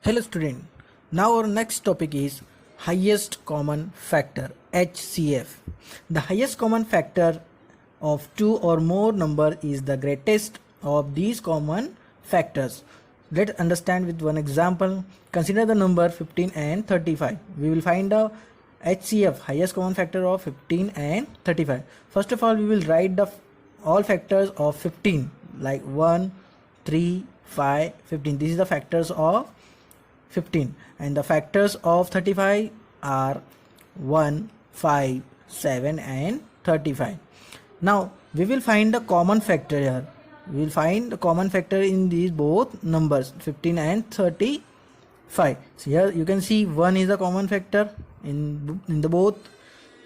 Hello student, now our next topic is highest common factor HCF. The highest common factor of two or more number is the greatest of these common factors. Let's understand with one example. Consider the number 15 and 35. We will find the HCF, highest common factor of 15 and 35. First of all, we will write the all factors of 15 like 1, 3, 5, 15. These are the factors of 15 and the factors of 35 are 1, 5, 7 and 35. Now we will find the common factor here. We will find the common factor in these both numbers 15 and 35. So here you can see 1 is a common factor in the both.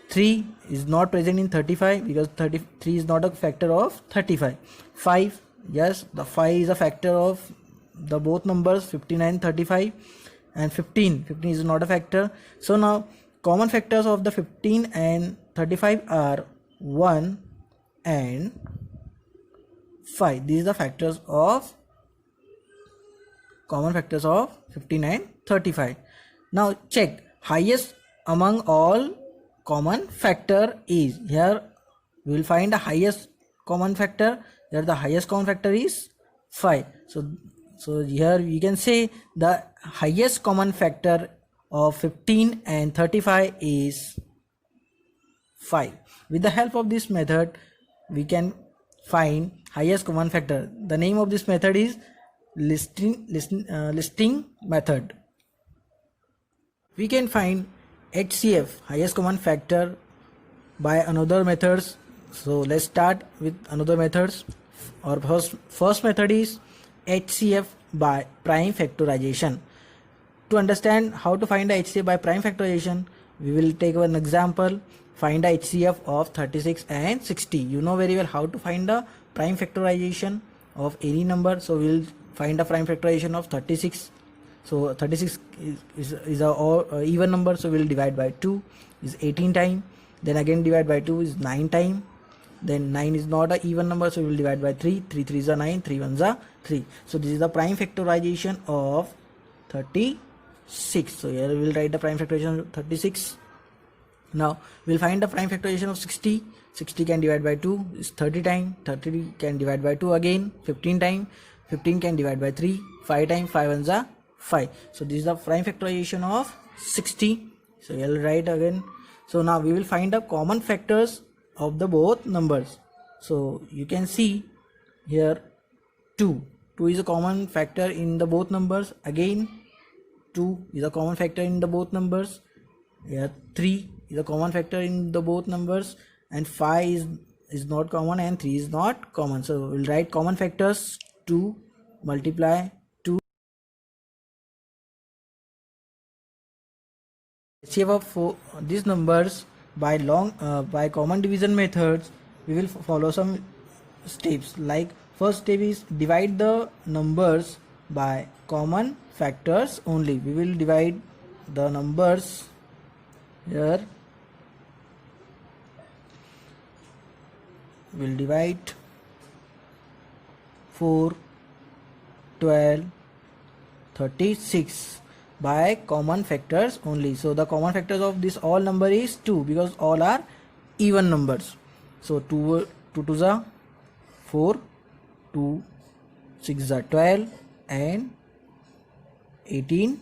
3 is not present in 35 because 33 is not a factor of 35. 5, yes, the 5 is a factor of the both numbers 15 and 35, and 15 is not a factor. So now common factors of the 15 and 35 are 1 and 5. These are the factors of common factors of 15 and 35. Now check highest among all common factor is. Here we will find the highest common factor. Here the highest common factor is 5. So here we can say the highest common factor of 15 and 35 is 5. With the help of this method we can find highest common factor. The name of this method is listing method. We can find HCF, highest common factor, by another methods. So let's start with another methods. Our first method is HCF by prime factorization. To understand how to find the HCF by prime factorization, we will take one example. Find the HCF of 36 and 60. You know very well how to find the prime factorization of any number. So we will find the prime factorization of 36. So 36 is a even number, so we will divide by 2 is 18 time. Then again divide by 2 is 9 time. Then 9 is not an even number, so we will divide by 3. 3 3 is a 9, 3 1 is a 3. So this is the prime factorization of 36. So here we will write the prime factorization of 36. Now we will find the prime factorization of 60. 60 can divide by 2 is 30 time. 30 can divide by 2 again 15 time. 15 can divide by 3 5 time. 5 1 is a 5. So this is the prime factorization of 60. So we will write again. So now we will find the common factors of the both numbers. So you can see here 2 is a common factor in the both numbers. Again 2 is a common factor in the both numbers. Here 3 is a common factor in the both numbers, and 5 is not common and 3 is not common. So we'll write common factors 2 multiply 2. HCF of these numbers by common division methods. We will follow some steps. Like first step is divide the numbers by common factors only. We will divide the numbers here. We'll divide 4, 12, 36 by common factors only. So the common factors of this all number is 2 because all are even numbers. So 2 2 is 4, 2 6 is 12 and 18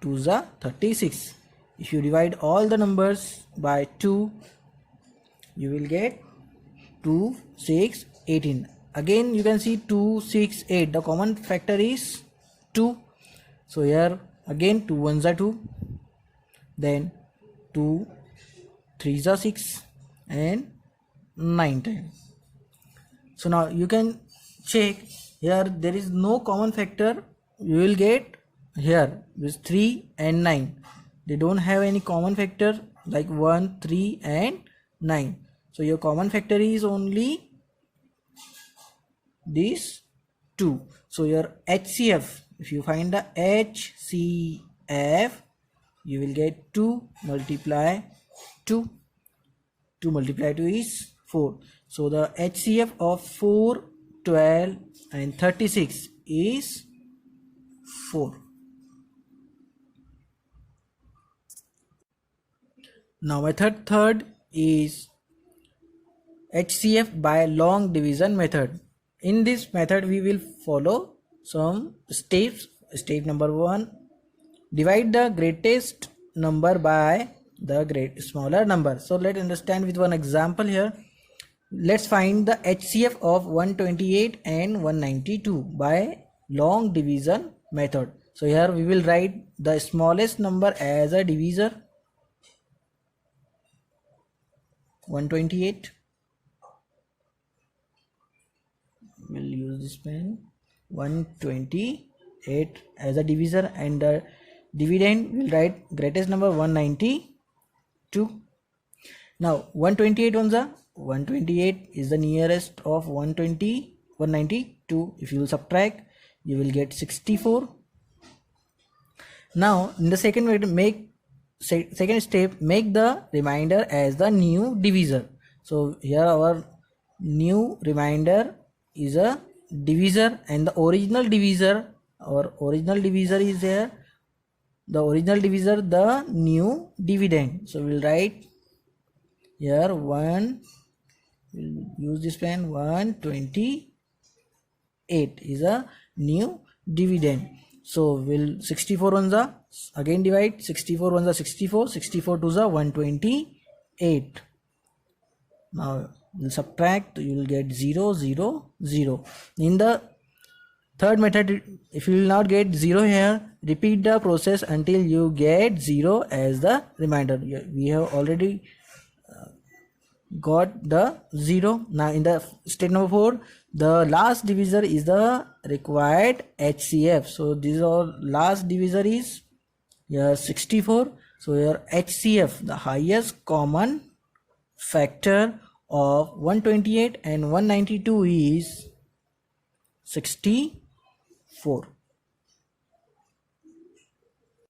2 is 36. If you divide all the numbers by 2, you will get 2 6 18. Again you can see 2 6 8. The common factor is 2. So here again 2 1s are 2, then 2 3s are 6 and 9 times. So now you can check here there is no common factor. You will get here with 3 and 9. They don't have any common factor like 1, 3 and 9. So your common factor is only these 2. So your HCF, if you find the HCF, you will get 2 multiply 2. 2 multiply 2 is 4. So the HCF of 4, 12 and 36 is 4. Now method third is HCF by long division method. In this method we will follow some steps. Step number 1, divide the greatest number by the smaller number. So let's understand with one example here. Let's find the HCF of 128 and 192 by long division method. So here we will write the smallest number as a divisor, 128. We'll use this pen, 128 as a divisor, and the dividend will write greatest number 192. Now 128 on the 128 is the nearest of 192. If you will subtract, you will get 64. Now in the second step, make the remainder as the new divisor. So here our new remainder is a divisor, and the original divisor, our original divisor is there, the original divisor, the new dividend. So we'll write here we'll use this pen, 128 is a new dividend. So we'll 64 on the, again divide, 64 on the 64 to the 128. Now we'll subtract, you will get 0 0 0. In the third method, if you will not get 0 here, repeat the process until you get 0 as the remainder. We have already got the 0. Now in the step number 4, the last divisor is the required HCF. So this is our last divisor is here 64. So here HCF, the highest common factor of 128 and 192 is 64.